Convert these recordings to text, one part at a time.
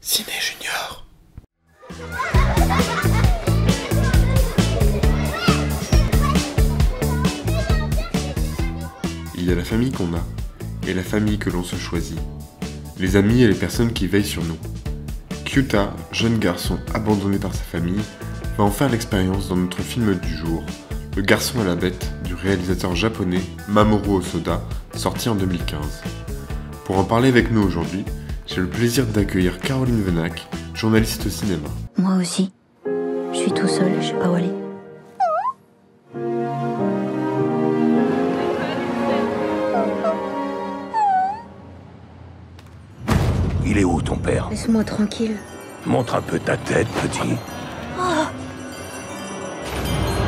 Ciné Junior. Il y a la famille qu'on a, et la famille que l'on se choisit. Les amis et les personnes qui veillent sur nous. Kyuta, jeune garçon abandonné par sa famille, va en faire l'expérience dans notre film du jour, Le garçon à la bête, du réalisateur japonais Mamoru Hosoda, sorti en 2015. Pour en parler avec nous aujourd'hui, j'ai le plaisir d'accueillir Caroline Venac, journaliste cinéma. Moi aussi. Je suis tout seul, je sais pas où aller. Il est où ton père? Laisse-moi tranquille. Montre un peu ta tête, petit. Oh,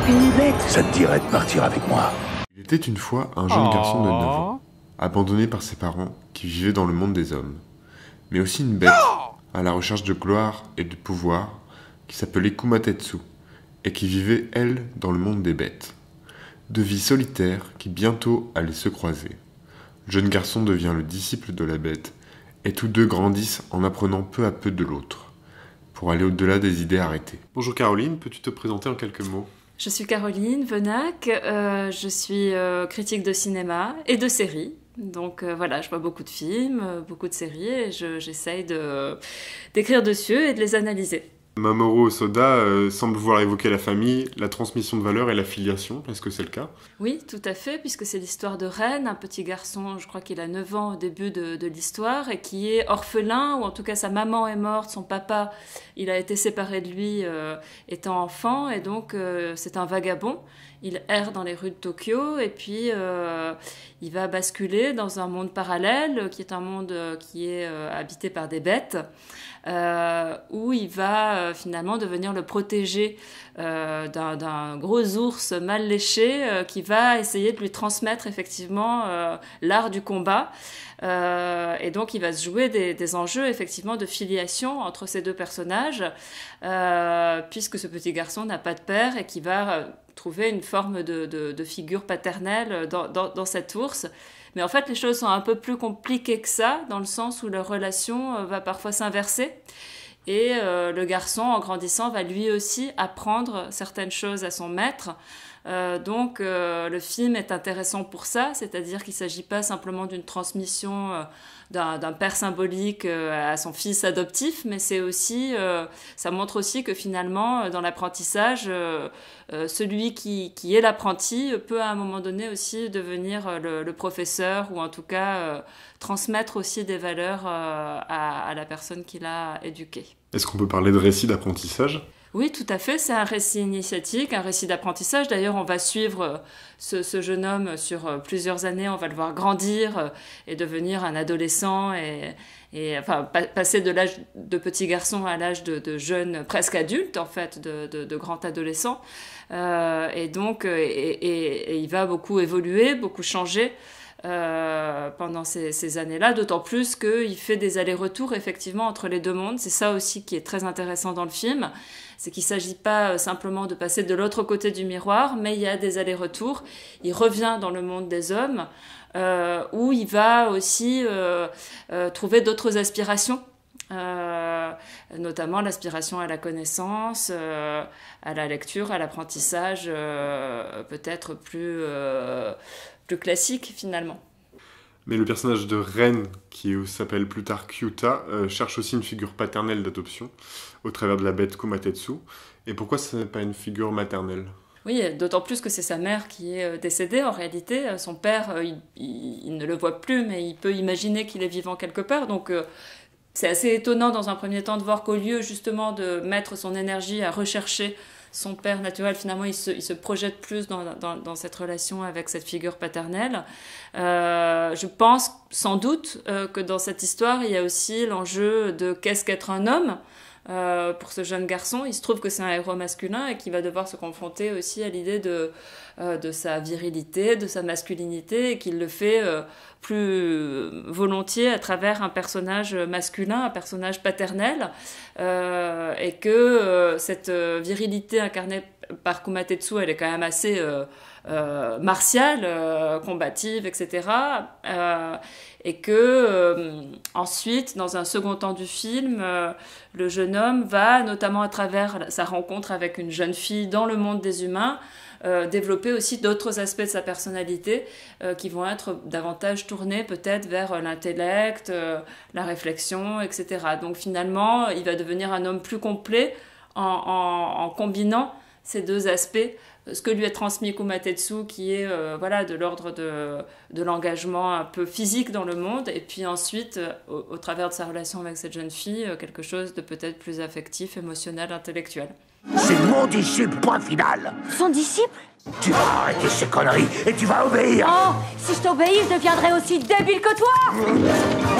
une bête. Ça te dirait de partir avec moi? Il était une fois un jeune garçon de 9 ans, abandonné par ses parents qui vivaient dans le monde des hommes. Mais aussi une bête, à la recherche de gloire et de pouvoir, qui s'appelait Kumatetsu, et qui vivait, elle, dans le monde des bêtes. Deux vies solitaires qui bientôt allaient se croiser. Le jeune garçon devient le disciple de la bête, et tous deux grandissent en apprenant peu à peu de l'autre, pour aller au-delà des idées arrêtées. Bonjour Caroline, peux-tu te présenter en quelques mots ? Je suis Caroline Venac, je suis critique de cinéma et de séries. Donc voilà, je vois beaucoup de films, beaucoup de séries et j'essaye d'écrire dessus et de les analyser. Mamoru Hosoda semble vouloir évoquer la famille, la transmission de valeurs et la filiation. Est-ce que c'est le cas ? Oui, tout à fait, puisque c'est l'histoire de Ren, un petit garçon, je crois qu'il a 9 ans au début de l'histoire, et qui est orphelin, ou en tout cas sa maman est morte, son papa, il a été séparé de lui étant enfant, et donc c'est un vagabond. Il erre dans les rues de Tokyo, et puis il va basculer dans un monde parallèle, qui est un monde qui est habité par des bêtes, où il va finalement devenir le protégé d'un gros ours mal léché qui va essayer de lui transmettre effectivement l'art du combat. Et donc il va se jouer des enjeux effectivement de filiation entre ces deux personnages, puisque ce petit garçon n'a pas de père et qui va trouver une forme de figure paternelle dans cet ours. Mais en fait, les choses sont un peu plus compliquées que ça, dans le sens où leur relation va parfois s'inverser. Et le garçon, en grandissant, va lui aussi apprendre certaines choses à son maître. Donc le film est intéressant pour ça, c'est-à-dire qu'il ne s'agit pas simplement d'une transmission d'un père symbolique à son fils adoptif, mais c'est aussi, ça montre aussi que finalement, dans l'apprentissage, celui qui est l'apprenti peut à un moment donné aussi devenir le professeur, ou en tout cas transmettre aussi des valeurs à la personne qui l'a éduqué. Est-ce qu'on peut parler de récit d'apprentissage ? Oui, tout à fait, c'est un récit initiatique, un récit d'apprentissage. D'ailleurs, on va suivre ce jeune homme sur plusieurs années, on va le voir grandir et devenir un adolescent, et enfin, passer de l'âge de petit garçon à l'âge de jeune, presque adulte, en fait, de grand adolescent. Et donc, et il va beaucoup évoluer, beaucoup changer pendant ces années-là, d'autant plus qu'il fait des allers-retours effectivement entre les deux mondes. C'est ça aussi qui est très intéressant dans le film, c'est qu'il ne s'agit pas simplement de passer de l'autre côté du miroir, mais il y a des allers-retours. Il revient dans le monde des hommes, où il va aussi trouver d'autres aspirations, notamment l'aspiration à la connaissance, à la lecture, à l'apprentissage, peut-être plus classique finalement. Mais le personnage de Ren, qui s'appelle plus tard Kyuta, cherche aussi une figure paternelle d'adoption au travers de la bête Kumatetsu. Et pourquoi ce n'est pas une figure maternelle ? Oui, d'autant plus que c'est sa mère qui est décédée en réalité. Son père, il ne le voit plus, mais il peut imaginer qu'il est vivant quelque part. Donc c'est assez étonnant dans un premier temps de voir qu'au lieu justement de mettre son énergie à rechercher son père naturel, finalement, il se projette plus dans cette relation avec cette figure paternelle. Je pense sans doute que dans cette histoire, il y a aussi l'enjeu de qu'est-ce qu'être un homme pour ce jeune garçon. Il se trouve que c'est un héros masculin et qu'il va devoir se confronter aussi à l'idée de sa virilité, de sa masculinité, et qu'il le fait plus volontiers à travers un personnage masculin, un personnage paternel, et que cette virilité incarnée par Kumatetsu, elle est quand même assez martiale, combative, etc. Et que ensuite, dans un second temps du film, le jeune homme va, notamment à travers sa rencontre avec une jeune fille dans le monde des humains, développer aussi d'autres aspects de sa personnalité qui vont être davantage tournés peut-être vers l'intellect, la réflexion, etc. Donc finalement, il va devenir un homme plus complet en combinant ces deux aspects, ce que lui a transmis Kumatetsu, qui est voilà, de l'ordre de l'engagement un peu physique dans le monde, et puis ensuite, au travers de sa relation avec cette jeune fille, quelque chose de peut-être plus affectif, émotionnel, intellectuel. C'est mon disciple, point final. Son disciple? Tu vas arrêter ces conneries et tu vas obéir. Oh, si je t'obéis, je deviendrai aussi débile que toi!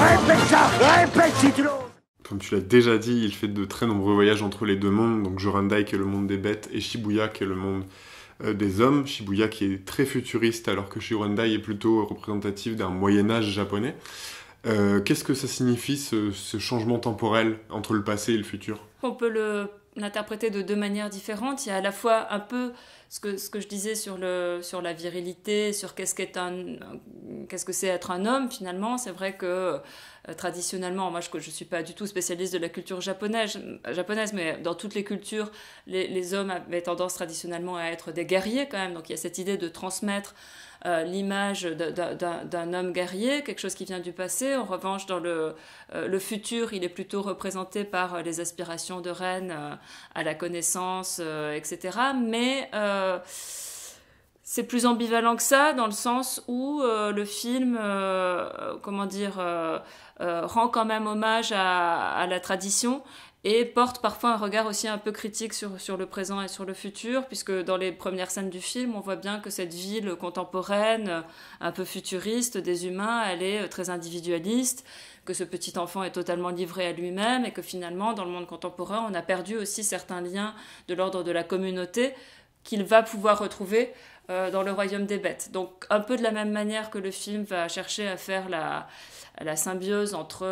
Répète ça, répète si tu l'oses. Comme tu l'as déjà dit, il fait de très nombreux voyages entre les deux mondes, donc Jorandai qui est le monde des bêtes et Shibuya qui est le monde des hommes. Shibuya qui est très futuriste alors que Jorandai est plutôt représentatif d'un Moyen-Âge japonais. Qu'est-ce que ça signifie ce changement temporel entre le passé et le futur? On peut l'interpréter de deux manières différentes. Il y a à la fois un peu ce que je disais sur la virilité, sur qu'est-ce que c'est être un homme finalement. C'est vrai que traditionnellement, moi je suis pas du tout spécialiste de la culture japonaise, mais dans toutes les cultures, les hommes avaient tendance traditionnellement à être des guerriers quand même. Donc il y a cette idée de transmettre l'image d'un homme guerrier, quelque chose qui vient du passé. En revanche, dans le futur, il est plutôt représenté par les aspirations de Ren à la connaissance, etc. Mais c'est plus ambivalent que ça, dans le sens où le film, rend quand même hommage à la tradition, et porte parfois un regard aussi un peu critique sur le présent et sur le futur, puisque dans les premières scènes du film, on voit bien que cette ville contemporaine, un peu futuriste des humains, elle est très individualiste, que ce petit enfant est totalement livré à lui-même, et que finalement, dans le monde contemporain, on a perdu aussi certains liens de l'ordre de la communauté qu'il va pouvoir retrouver dans le royaume des bêtes. Donc un peu de la même manière que le film va chercher à faire la symbiose entre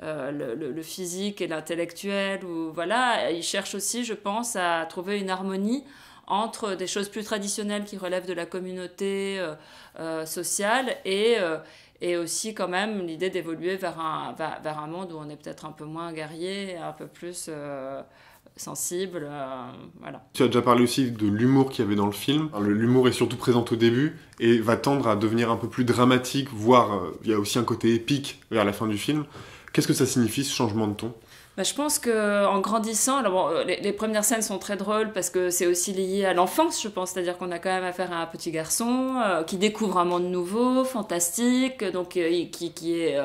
le physique et l'intellectuel, ou voilà, il cherche aussi, je pense, à trouver une harmonie entre des choses plus traditionnelles qui relèvent de la communauté sociale et aussi quand même l'idée d'évoluer vers un monde où on est peut-être un peu moins guerrier, un peu plus sensible, voilà. Tu as déjà parlé aussi de l'humour qu'il y avait dans le film. L'humour est surtout présent au début et va tendre à devenir un peu plus dramatique, voire il y a aussi un côté épique vers la fin du film. Qu'est-ce que ça signifie, ce changement de ton ? Je pense qu'en grandissant, alors bon, les premières scènes sont très drôles parce que c'est aussi lié à l'enfance, je pense, c'est-à-dire qu'on a quand même affaire à un petit garçon qui découvre un monde nouveau, fantastique, donc qui est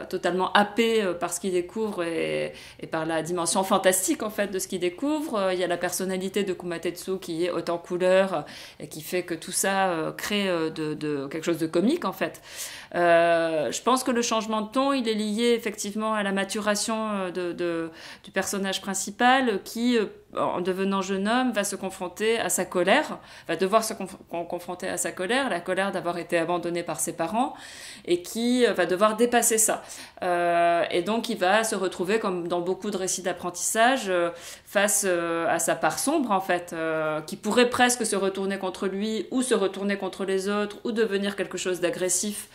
totalement happé par ce qu'il découvre et par la dimension fantastique en fait de ce qu'il découvre. Il y a la personnalité de Kumatetsu qui est haute en couleurs et qui fait que tout ça crée de quelque chose de comique en fait. Je pense que le changement de ton, il est lié effectivement à la maturation du personnage principal qui, en devenant jeune homme, va se confronter à sa colère, va devoir se confronter à sa colère, la colère d'avoir été abandonné par ses parents, et qui va devoir dépasser ça. Et donc il va se retrouver, comme dans beaucoup de récits d'apprentissage, face à sa part sombre, en fait, qui pourrait presque se retourner contre lui, ou se retourner contre les autres, ou devenir quelque chose d'agressif.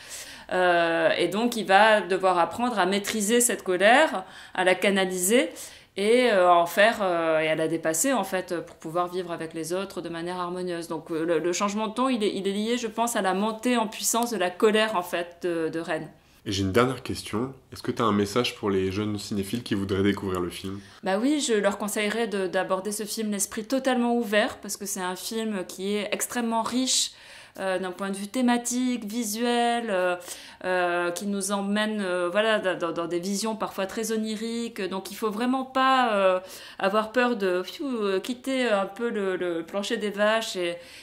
Et donc il va devoir apprendre à maîtriser cette colère, à la canaliser et en faire et à la dépasser en fait pour pouvoir vivre avec les autres de manière harmonieuse. Donc le changement de ton, il est lié, je pense, à la montée en puissance de la colère en fait de Ren. Et j'ai une dernière question. Est-ce que tu as un message pour les jeunes cinéphiles qui voudraient découvrir le film ? Bah oui, je leur conseillerais d'aborder ce film l'esprit totalement ouvert, parce que c'est un film qui est extrêmement riche d'un point de vue thématique, visuel, qui nous emmène voilà, dans des visions parfois très oniriques. Donc il ne faut vraiment pas avoir peur de quitter un peu le plancher des vaches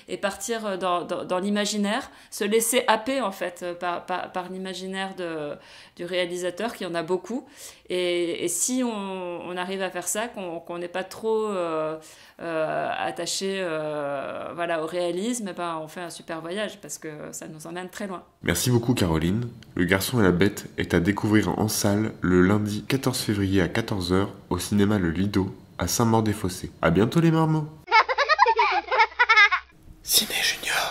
et partir dans l'imaginaire, se laisser happer en fait par l'imaginaire du réalisateur, qui en a beaucoup. Et si on arrive à faire ça, qu'on n'est pas trop attaché voilà, au réalisme, on fait un super voyage parce que ça nous emmène très loin. Merci beaucoup Caroline. Le Garçon et la Bête est à découvrir en salle le lundi 14 février à 14h au cinéma Le Lido à Saint-Maur-des-Fossés. À bientôt les marmots. Ciné Junior.